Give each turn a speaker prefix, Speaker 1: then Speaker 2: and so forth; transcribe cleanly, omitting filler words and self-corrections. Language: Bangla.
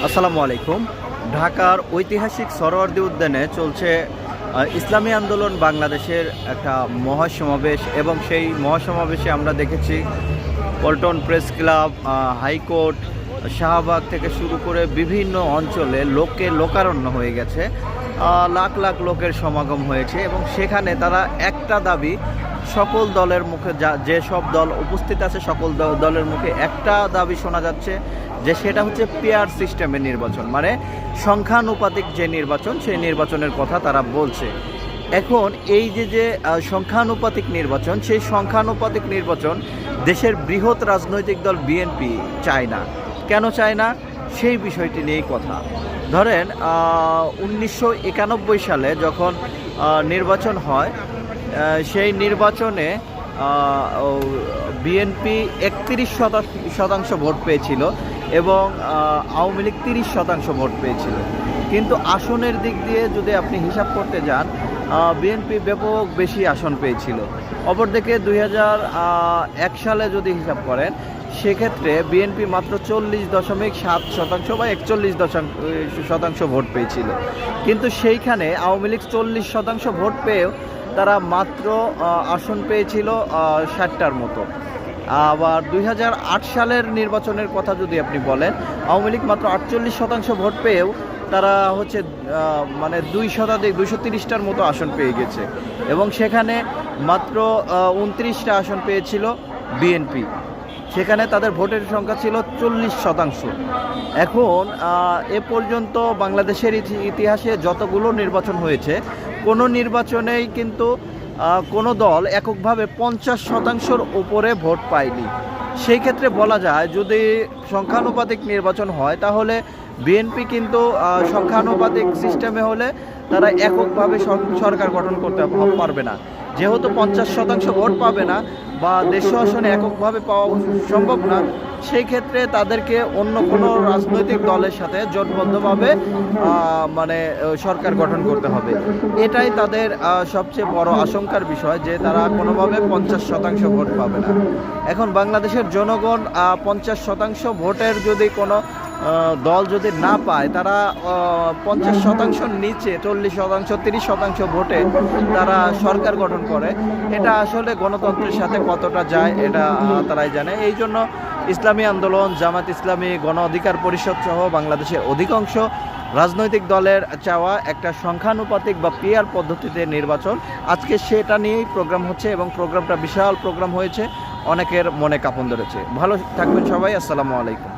Speaker 1: আসসালামু আলাইকুম। ঢাকার ঐতিহাসিক সরোয়ার্দী উদ্যানে চলছে ইসলামী আন্দোলন বাংলাদেশের একটা মহাসমাবেশ এবং সেই মহাসমাবেশে আমরা দেখেছি Paltan press club, high court, Shahbag থেকে শুরু করে বিভিন্ন অঞ্চলে লোকারণ্য হয়ে গেছে। লাখ লাখ লোকের সমাগম হয়েছে এবং সেখানে তারা একটা দাবি সকল দলের মুখে, যেসব দল উপস্থিত আছে সকল দলের মুখে একটা দাবি শোনা যাচ্ছে, যে সেটা হচ্ছে পেয়ার সিস্টেমের নির্বাচন, মানে সংখ্যানুপাতিক যে নির্বাচন, সেই নির্বাচনের কথা তারা বলছে। এখন এই যে সংখ্যানুপাতিক নির্বাচন, সেই সংখ্যানুপাতিক নির্বাচন দেশের বৃহৎ রাজনৈতিক দল বিএনপি চায় না। কেন চায় না, সেই বিষয়টি নিয়েই কথা। ধরেন 1991 সালে যখন নির্বাচন হয়, সেই নির্বাচনে বিএনপি 31% ভোট পেয়েছিল এবং আওয়ামী লীগ 30% ভোট পেয়েছিল। কিন্তু আসনের দিক দিয়ে যদি আপনি হিসাব করতে যান, বিএনপি ব্যাপক বেশি আসন পেয়েছিল। অপরদিকে 2001 সালে যদি হিসাব করেন, সেক্ষেত্রে বিএনপি মাত্র 40.7% বা 41% ভোট পেয়েছিল। কিন্তু সেইখানে আওয়ামী লীগ 40% ভোট পেয়েও তারা মাত্র আসন পেয়েছিল 60টার মতো। আবার 2008 সালের নির্বাচনের কথা যদি আপনি বলেন, আওয়ামী লীগ মাত্র 48% ভোট পেয়েও তারা হচ্ছে মানে 230টার মতো আসন পেয়ে গেছে এবং সেখানে মাত্র 29টা আসন পেয়েছিল বিএনপি। সেখানে তাদের ভোটের সংখ্যা ছিল 40%। এখন এ পর্যন্ত বাংলাদেশের ইতিহাসে যতগুলো নির্বাচন হয়েছে, কোনো নির্বাচনেই কিন্তু কোনো দল এককভাবে 50%-র উপরে ভোট পায়নি। সেই ক্ষেত্রে বলা যায়, যদি সংখ্যানুপাতিক নির্বাচন হয় তাহলে বিএনপি কিন্তু সংখ্যানুপাতিক সিস্টেমে হলে তারা এককভাবে সরকার গঠন করতে পারবে না। যেহেতু 50% ভোট পাবে না বা 150 আসনে এককভাবে পাওয়া সম্ভব না, সেই ক্ষেত্রে তাদেরকে অন্য কোনো রাজনৈতিক দলের সাথে জোটবদ্ধভাবে মানে সরকার গঠন করতে হবে। এটাই তাদের সবচেয়ে বড় আশঙ্কার বিষয়, যে তারা কোনোভাবে 50% ভোট পাবে না। এখন বাংলাদেশের জনগণ 50% ভোটের যদি কোনো দল যদি না পায়, তারা 50%-র নিচে 40%, 30% ভোটে তারা সরকার গঠন করে, এটা আসলে গণতন্ত্রের সাথে কতটা যায় এটা তারাই জানে। এই জন্য ইসলামী আন্দোলন, জামাত ইসলামী, গণ অধিকার পরিষদ সহ বাংলাদেশের অধিকাংশ রাজনৈতিক দলের চাওয়া একটা সংখ্যানুপাতিক বা পেয়ার পদ্ধতিতে নির্বাচন। আজকে সেটা নিয়েই প্রোগ্রাম হচ্ছে এবং প্রোগ্রামটা বিশাল প্রোগ্রাম হয়েছে, অনেকের মনে কাঁপন ধরেছে। ভালো থাকবেন সবাই, আসসালামু আলাইকুম।